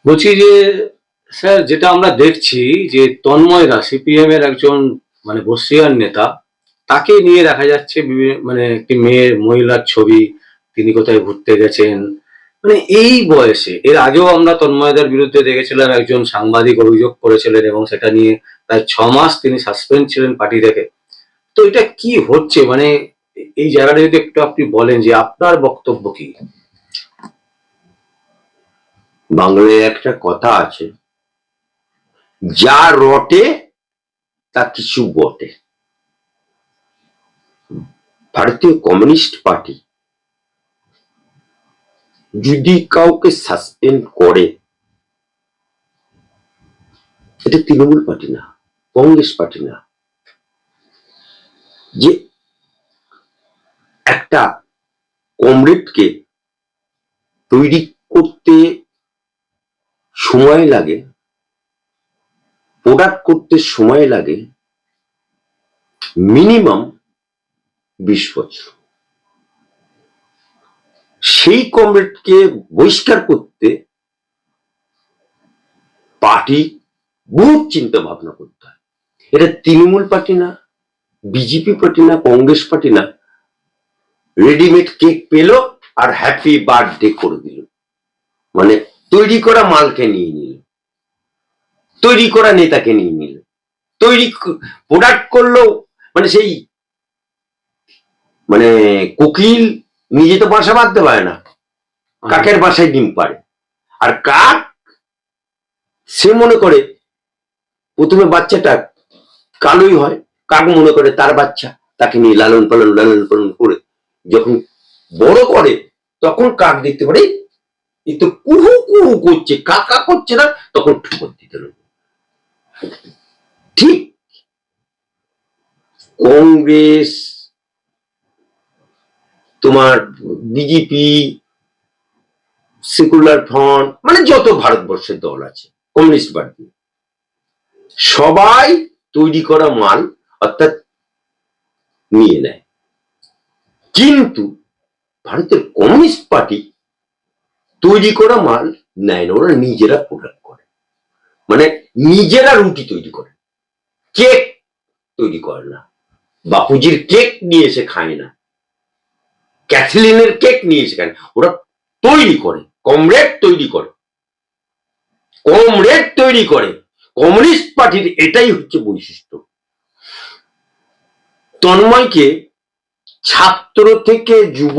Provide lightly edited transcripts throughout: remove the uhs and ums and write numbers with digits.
বলছি যে স্যার, যেটা আমরা দেখছি যে তন্ময় দা সিপিএম এর একজন মানে বর্ষীয়ান নেতা, তাকে নিয়ে দেখা যাচ্ছে মানে একটি মহিলার ছবি, তিনি কোথায় ঘুরতে গেছেন, মানে এই বয়সে। এর আগেও আমরা তন্ময়দার বিরুদ্ধে দেখেছিলাম, একজন সাংবাদিক অভিযোগ করেছিলেন এবং সেটা নিয়ে প্রায় 6 মাস তিনি সাসপেন্ড ছিলেন পার্টি থেকে। তো এটা কি হচ্ছে, মানে এই জায়গাটা যদি একটু আপনি বলেন যে আপনার বক্তব্য কি। বাংলায় একটা কথা আছে, যা রটে তা কিছু বটে। ভারতীয় কমিউনিস্ট পার্টি যদি কাউকে সাসপেন্ড করে, এটা তৃণমূল পার্টি না, কংগ্রেস পার্টি না, যে একটা কমরেডকে তৈরি করতে সময় লাগে, প্রোডাক্ট করতে সময় লাগে মিনিমাম 20 বছর। সেই কমরেডকে বহিষ্কার করতে পার্টি বহুত চিন্তা ভাবনা করতে হয়। এটা তৃণমূল পার্টি না, বিজেপি পার্টি না, কংগ্রেস পার্টি না, রেডিমেড কেক পেল আর হ্যাপি বার্থডে করে দিল, মানে তৈরি করা মালকে নিয়ে নিল, তৈরি করা নেতাকে নিয়ে নিল, তৈরি প্রোডাক্ট করলো। মানে সেই মানে কোকিল নিজে তো বাসা বাঁধতে পারে না, কাকের বাসায় ডিম পারে। আর কাক সে মনে করে প্রথমে বাচ্চাটা কালোই হয়, কাক মনে করে তার বাচ্চা, তাকে নিয়ে লালন পালন করে যখন বড় করে, তখন কাক দেখতে পারে এ তো কুহু কুহু করছে, কাকা করছে না, তখন ঠুকর দিতে হবে। ঠিক কংগ্রেস, তোমার বিজেপি, সেকুলার ফ্রন্ট, মানে যত ভারতবর্ষের দল আছে, কমিউনিস্ট পার্টি, সবাই তৈরি করা মাল অর্থাৎ নিয়ে নেয়। কিন্তু ভারতের কমিউনিস্ট পার্টি তৈরি করা মাল নেয় না, ওরা নিজেরা প্রোডাক্ট করে, মানে নিজেরা রুটি তৈরি করে, কেক তৈরি করে না, বাপুজির কেক নিয়ে এসে খায় না, ক্যাথলিনের কেক নিয়ে এসে খায় না, ওরা তৈরি করে, কমরেড তৈরি করে, কমরেড তৈরি করে। কমিউনিস্ট পার্টির এটাই হচ্ছে বৈশিষ্ট্য। তন্ময়কে ছাত্র থেকে যুব,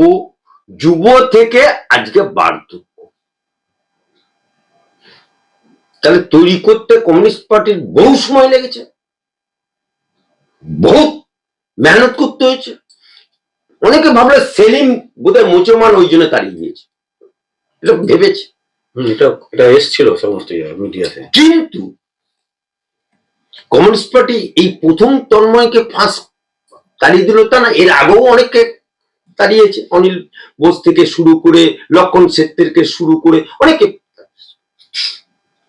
যুব থেকে আজকে বার্ধক্য, তাহলে তৈরি করতে কমিউনিস্ট পার্টির বহু সময় লেগেছে, বহুত মেহনত করতে হয়েছে। অনেকে ভাবলে সেলিম বোধহয় মুসলমান ওই জন্য তাড়িয়ে দিয়েছে, এটা ভেবেছে, এটা এসছিল সমস্ত মিডিয়াতে। কিন্তু কমিউনিস্ট পার্টি এই প্রথম তন্ময়কে ফাঁস তাড়িয়ে দিল তা না, এর আগেও অনেককে তাড়িয়েছে, অনিল বোস থেকে শুরু করে, লক্ষণ সেট থেকে শুরু করে অনেকে।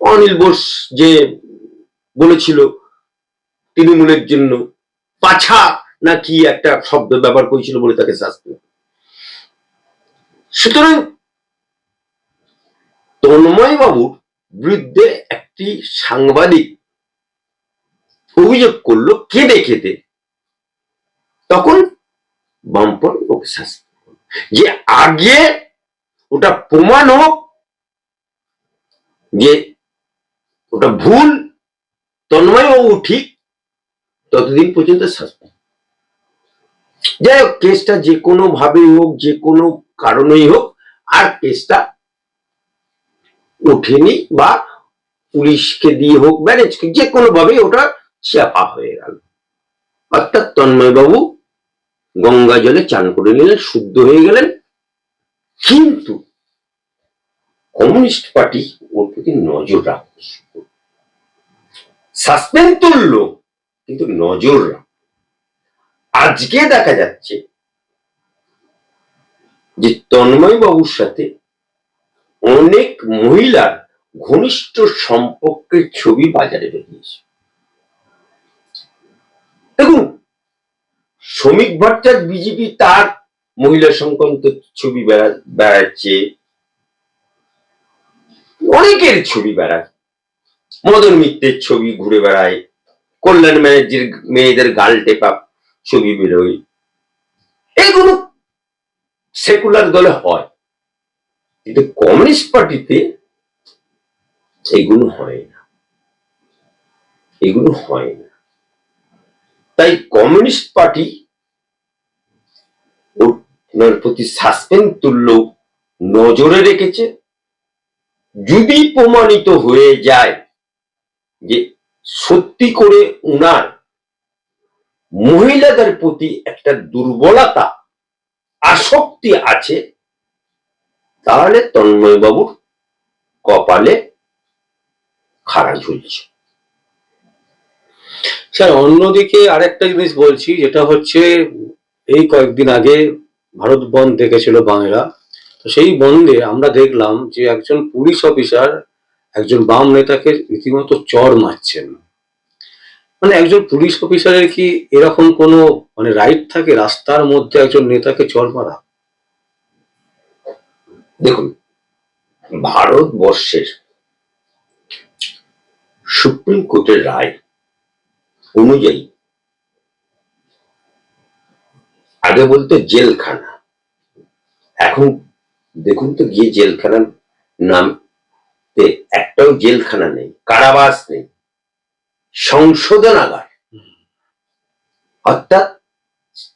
অনিল বোস যে বলেছিল তৃণমূলের জন্য পাছা না কি একটা শব্দ ব্যবহার করেছিল বলে তাকে শাস্তি। সুতরাং তন্ময় বাবুর বিরুদ্ধে একটি সাংবাদিক অভিযোগ করলো কেঁদে কেঁদে, তখন বামপন ওকে শাস্তি, যে আগে ওটা প্রমাণ হোক যে ওটা ভুল, তন্ময় বাবু ঠিক, ততদিন পর্যন্ত শাস্তি। যাই হোক, কেসটা যে কোনো ভাবেই হোক, যে কোনো কারণেই হোক, আর কেসটা ওঠেনি, বা পুলিশকে দিয়ে হোক, ম্যানেজ যে কোনো ভাবে ওটা চাপা হয়ে গেল। অর্থাৎ তন্ময় বাবু গঙ্গা জলে চান করে নিলেন, শুদ্ধ হয়ে গেলেন। কিন্তু কমিউনিস্ট পার্টি ওর প্রতি নজর রাখবে, সাসপেন্ড তুললো কিন্তু নজর রাখ। আজকে দেখা যাচ্ছে যে তন্ময় বাবুর সাথে অনেক মহিলার ঘনিষ্ঠ সম্পর্কের ছবি বাজারে বেরিয়েছে। দেখুন, শ্রমিক ভট্টাচার্য বিজেপি তার মহিলা সংক্রান্ত ছবি বেড়াচ্ছে, অনেকের ছবি বেড়ায়, মদন মিত্রের ছবি ঘুরে বেড়ায়, কল্যাণ ব্যানার্জির মেয়েদের গাল টেপা ছবি বেরোয়, এগুলো সেকুলার দলে হয়, কিন্তু কমিউনিস্ট পার্টিতে এগুলো হয় না, এগুলো হয় না। তাই কমিউনিস্ট পার্টি ওনার প্রতি সাসপেন্স তুল্য নজরে রেখেছে। যদি প্রমাণিত হয়ে যায় যে সত্যি করে উনার মহিলাদের প্রতি একটা দুর্বলতা, আসক্তি আছে, তাহলে তন্ময় বাবুর কপালে খাড়া ঝুলছে। স্যার অন্যদিকে আরেকটা জিনিস বলছি, যেটা হচ্ছে এই কয়েকদিন আগে ভারত বন্ধ ডেকেছিল বাংলা, তো সেই বন্ধে আমরা দেখলাম যে একজন পুলিশ অফিসার একজন বাম নেতাকে রীতিমতো চড় মারছেন। মানে একজন পুলিশ অফিসারের কি এরকম কোনো মানে রাইট থাকে রাস্তার মধ্যে একজন নেতাকে চড় মারা? দেখুন, ভারতবর্ষের সুপ্রিম কোর্টের রায় অনুযায়ী, আগে বলতো জেলখানা, এখন দেখুন তো গিয়ে জেলখানার নাম একটাও জেলখানা নেই, কারাবাস নেই, সংশোধনাগার। অর্থাৎ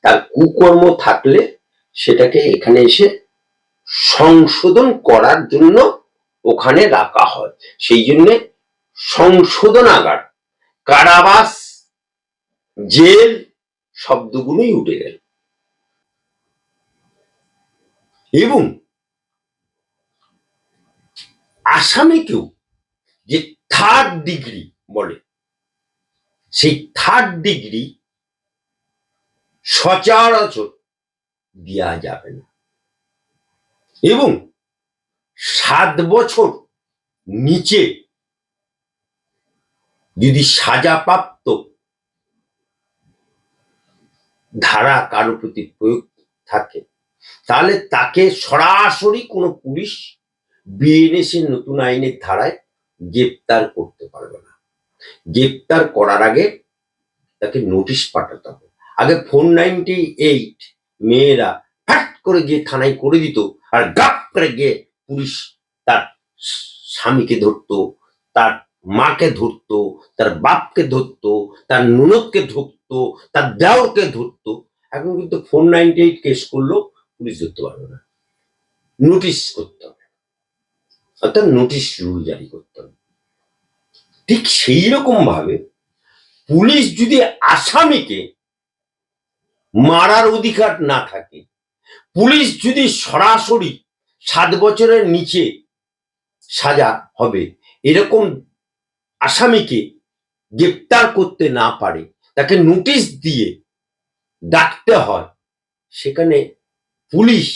তার কুকর্ম থাকলে সেটাকে এখানে এসে সংশোধন করার জন্য ওখানে রাখা হয়, সেই জন্য সংশোধনাগার, কারাবাস, জেল শব্দগুলোই উঠে গেল। এবং আসামিকেও যে থার্ড ডিগ্রি বলে, সেই থার্ড ডিগ্রি সচরাচর দেওয়া যাবে না। এবং 7 বছর নিচে যদি সাজাপ্রাপ্ত ধারা কারো প্রতি প্রয়োগ থাকে, তাহলে তাকে সরাসরি কোনো পুলিশ বিএনএস এর নতুন আইনের ধারায় গ্রেপ্তার করতে পারবে না। গ্রেপ্তার করার আগে তাকে নোটিশ পাঠাতে হবে। আগে 498 মেয়েরা ফাট করে গিয়ে থানায় করে দিত, আর গাপ করে গিয়ে পুলিশ তার স্বামীকে ধরতো, তার মাকে ধরতো, তার বাপকে ধরতো, তার ননদকে ধরতো, তার দেওরকে ধরতো। এখন কিন্তু 498 কেস করলেও পুলিশ ধরতে পারবে না, নোটিশ করতে হবে, অর্থাৎ নোটিশ রুল জারি করতে হবে। ঠিক সেই রকম ভাবে পুলিশ যদি আসামিকে মারার অধিকার না থাকে, পুলিশ যদি সরাসরি 7 বছরের নিচে সাজা হবে এরকম আসামিকে গ্রেপ্তার করতে না পারে, তাকে নোটিশ দিয়ে ডাকতে হয়, সেখানে পুলিশ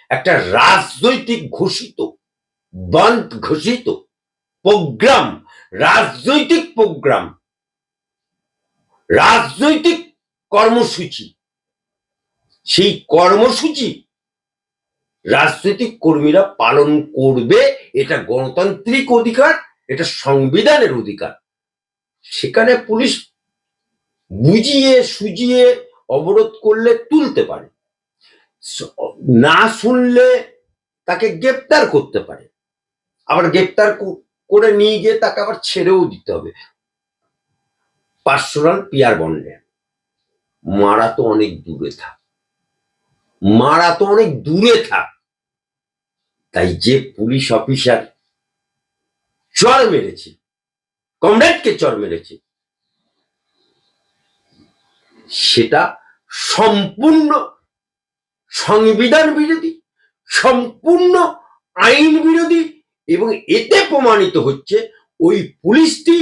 একটা রাজনৈতিক ঘোষিত, বন্ধ ঘোষিত প্রোগ্রাম, রাজনৈতিক প্রোগ্রাম, রাজনৈতিক কর্মসূচি, সেই কর্মসূচি রাজনৈতিক কর্মীরা পালন করবে, এটা গণতান্ত্রিক অধিকার, এটা সংবিধানের অধিকার। সেখানে পুলিশ বুঝিয়ে সুজিয়ে অবরোধ করলে তুলতে পারে, না শুনলে তাকে গ্রেপ্তার করতে পারে, আবার গ্রেপ্তার করে নিয়ে গিয়ে তাকে আবার ছেড়েও দিতে হবে। পার্সোনাল পিয়ার বন্ডে মারা তো অনেক দূরে থাক, মারা তো অনেক দূরে থাক। তাই যে পুলিশ অফিসার চর মেরেছে, কমরেডকে চর মেরেছে, সেটা সম্পূর্ণ সংবিধান বিরোধী, সম্পূর্ণ আইন বিরোধী। এবং এতে প্রমাণিত হচ্ছে ওই পুলিশটি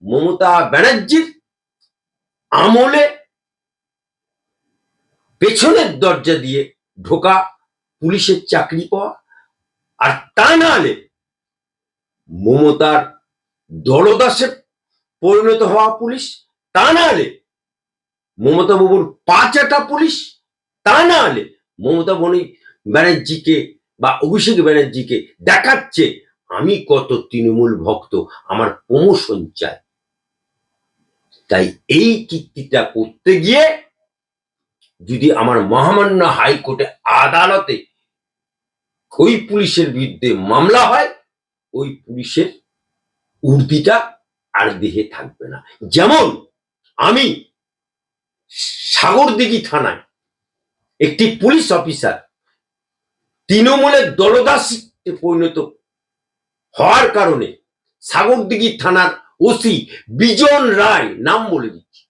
মমতা ব্যানার্জির আমলে পেছনের দরজা দিয়ে ঢোকা, পুলিশের চাকরি পাওয়া, আর তা না হলে মমতার দলদাসে পরিণত হওয়া পুলিশ, তা না হলে মমতা বাবুর পা চাটা পুলিশ, তা না হলে মমতা ব্যানার্জিকে বা অভিষেক ব্যানার্জিকে দেখাচ্ছে আমি কত তৃণমূল ভক্ত, আমার প্রমোশন চাই। তাই এই কীর্তিটা করতে গিয়ে যদি আমার মহামান্য হাইকোর্টে আদালতে ওই পুলিশের বিরুদ্ধে মামলা হয়, ওই পুলিশের উর্দিটা আর দেহে থাকবে না। যেমন আমি সাগরদিঘি থানায় একটি পুলিশ অফিসার তৃণমূলের দলদাসে পরিণত হওয়ার কারণে সাগরদিঘি থানার ওসি বিজন রায়, নাম বলে দিচ্ছি,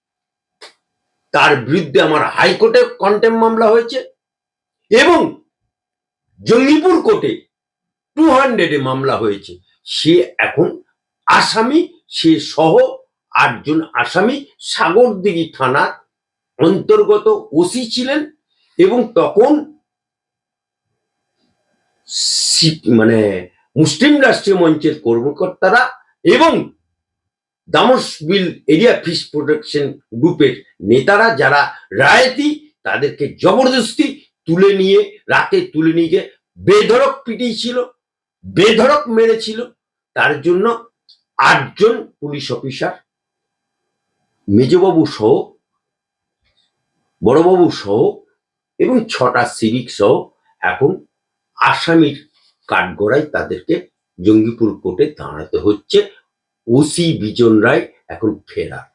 তার বিরুদ্ধে আমার হাইকোর্টে কন্টেম মামলা হয়েছে এবং জঙ্গিপুর কোর্টে 200 মামলা হয়েছে। সে এখন আসামি, সে সহ 8 জন আসামি সাগরদিঘি থানার অন্তর্গত ওসি ছিলেন এবং তখন মানে মুসলিম রাষ্ট্রীয় মঞ্চের কর্মকর্তারা এবং দামোসবিল এরিয়া ফিশ প্রোটেকশন গ্রুপের নেতারা যারা রায়তি, তাদেরকে জবরদস্তি তুলে নিয়ে রাতে তুলে নিয়ে গিয়ে বেধড়ক পিটিয়েছিল, বেধড়ক মেরেছিল। তার জন্য 8 জন পুলিশ অফিসার, মেজবাবু সহ, বড়বাবু সহ এবং 6টা সিভিক সহ এখন আসামির কাঠগড়ায় তাদেরকে জঙ্গিপুর কোর্টে দাঁড়াতে হচ্ছে। ওসি বিজন রায় এখন ফেরার।